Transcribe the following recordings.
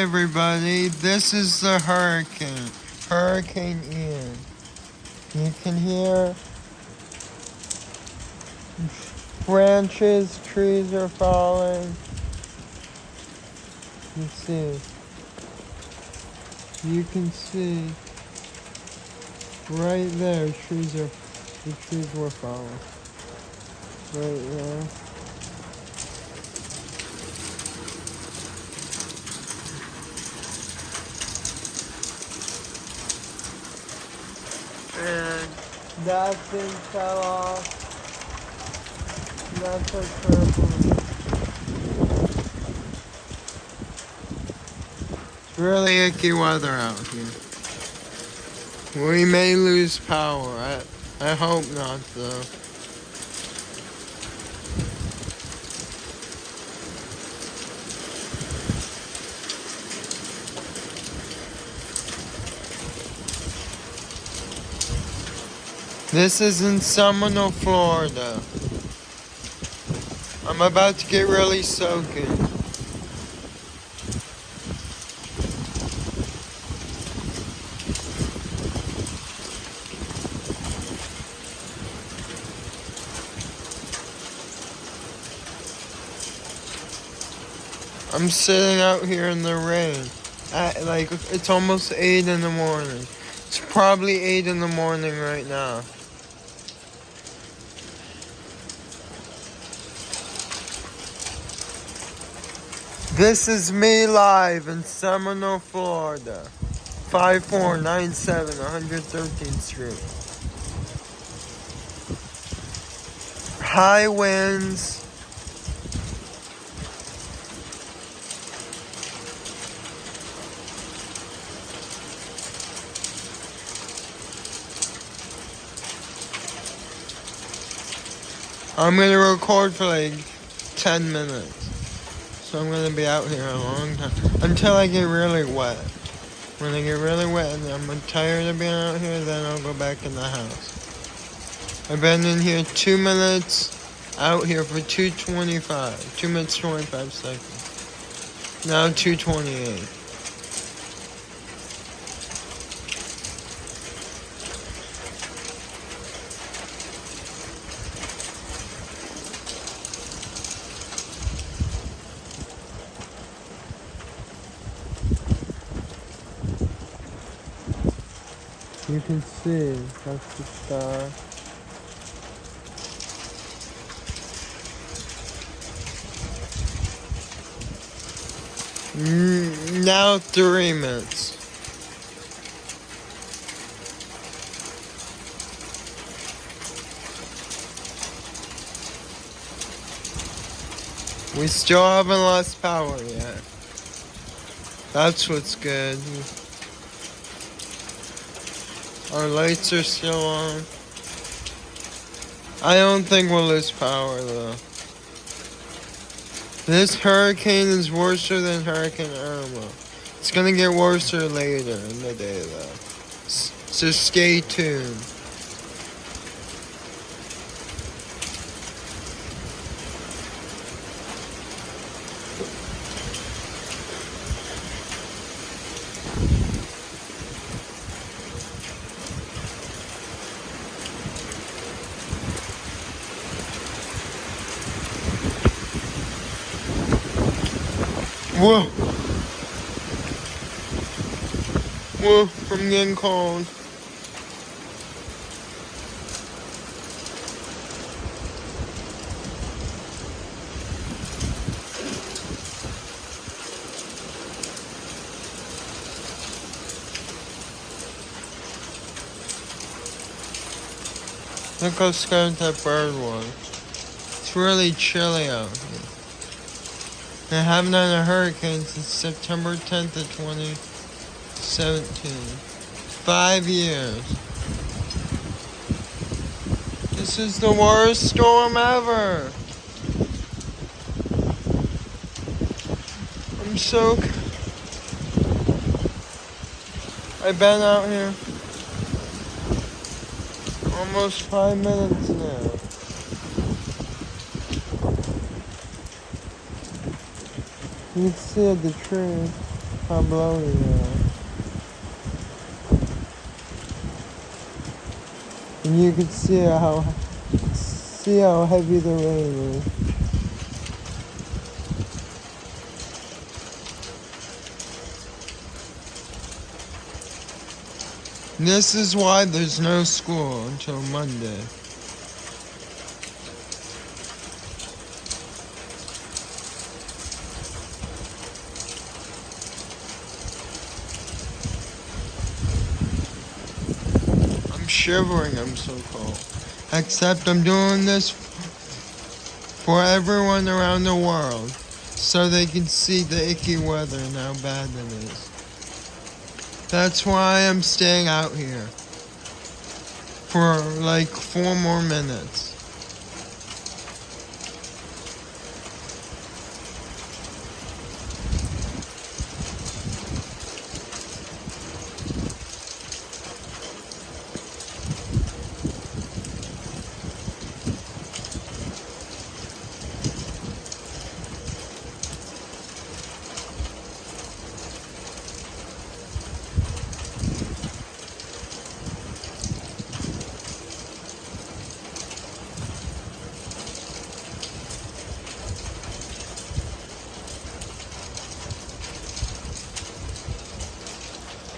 Everybody, this is the Hurricane Ian. You can hear branches, trees are falling. You can see right there, the trees were falling. Right there. And that thing fell off. That's so purple. It's really icky weather out here. We may lose power. I hope not, though. This is in Seminole, Florida. I'm about to get really soaking. I'm sitting out here in the rain. It's almost 8 in the morning. It's probably 8 in the morning right now. This is me live in Seminole, Florida. 5497 113th Street. High winds. I'm gonna record for like 10 minutes. So I'm gonna be out here a long time. Until I get really wet. When I get really wet and I'm tired of being out here, then I'll go back in the house. I've been in here 2 minutes, out here for 2:25. 2 minutes 25 seconds. Now 2:28. You can see, that's the star. Now 3 minutes. We still haven't lost power yet. That's what's good. Our lights are still on. I don't think we'll lose power though. This hurricane is worse than Hurricane Irma. It's gonna get worse later in the day though. So stay tuned. Whoa! Whoa, I'm getting cold. Look how scared that bird was. It's really chilly out here. They haven't had a hurricane since September 10th of 2017. 5 years. This is the worst storm ever. I'm so... I've been out here almost 5 minutes now. You can see the tree. how blowy they are. And you can see how heavy the rain is. This is why there's no school until Monday. I'm shivering, I'm so cold. Except I'm doing this for everyone around the world, so they can see the icky weather and how bad it is. That's why I'm staying out here for like 4 more minutes.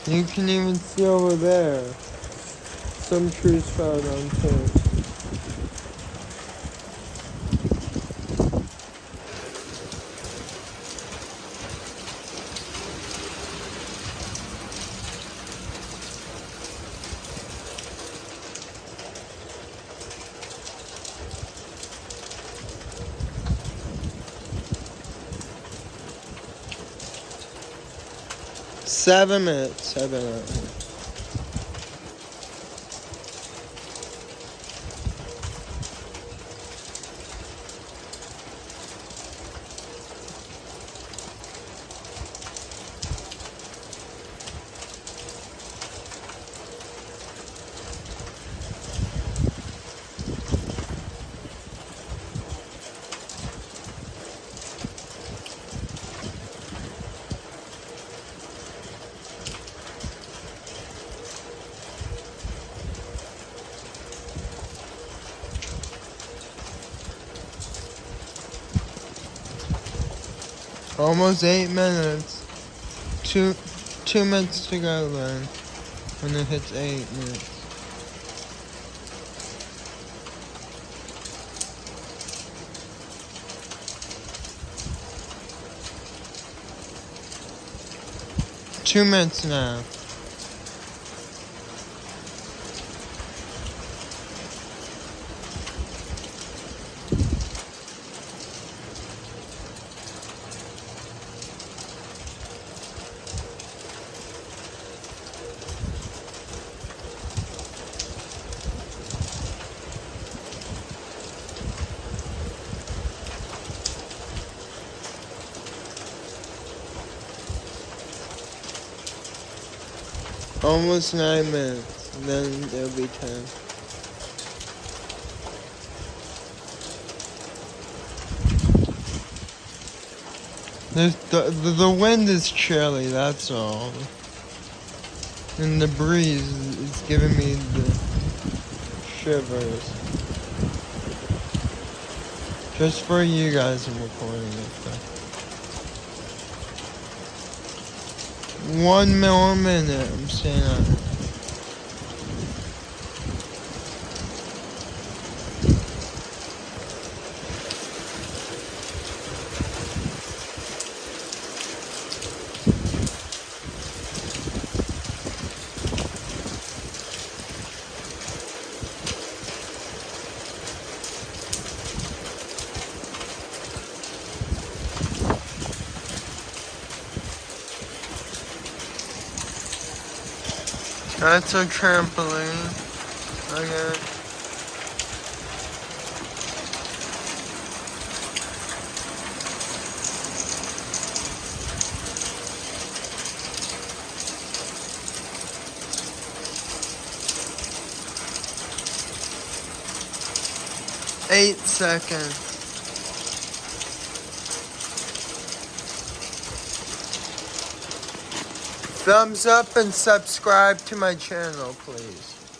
You can even see over there, some trees fell down too. Seven minutes, I've been out here. Almost 8 minutes. Two minutes to go then. When it hits 8 minutes. Two minutes now. Almost 9 minutes, and then it'll be 10. The wind is chilly, that's all. And the breeze is giving me the shivers. Just for you guys I'm recording it. 1 more minute, I'm staying on it. That's a trampoline. Okay. Eight seconds. Thumbs up and subscribe to my channel, please.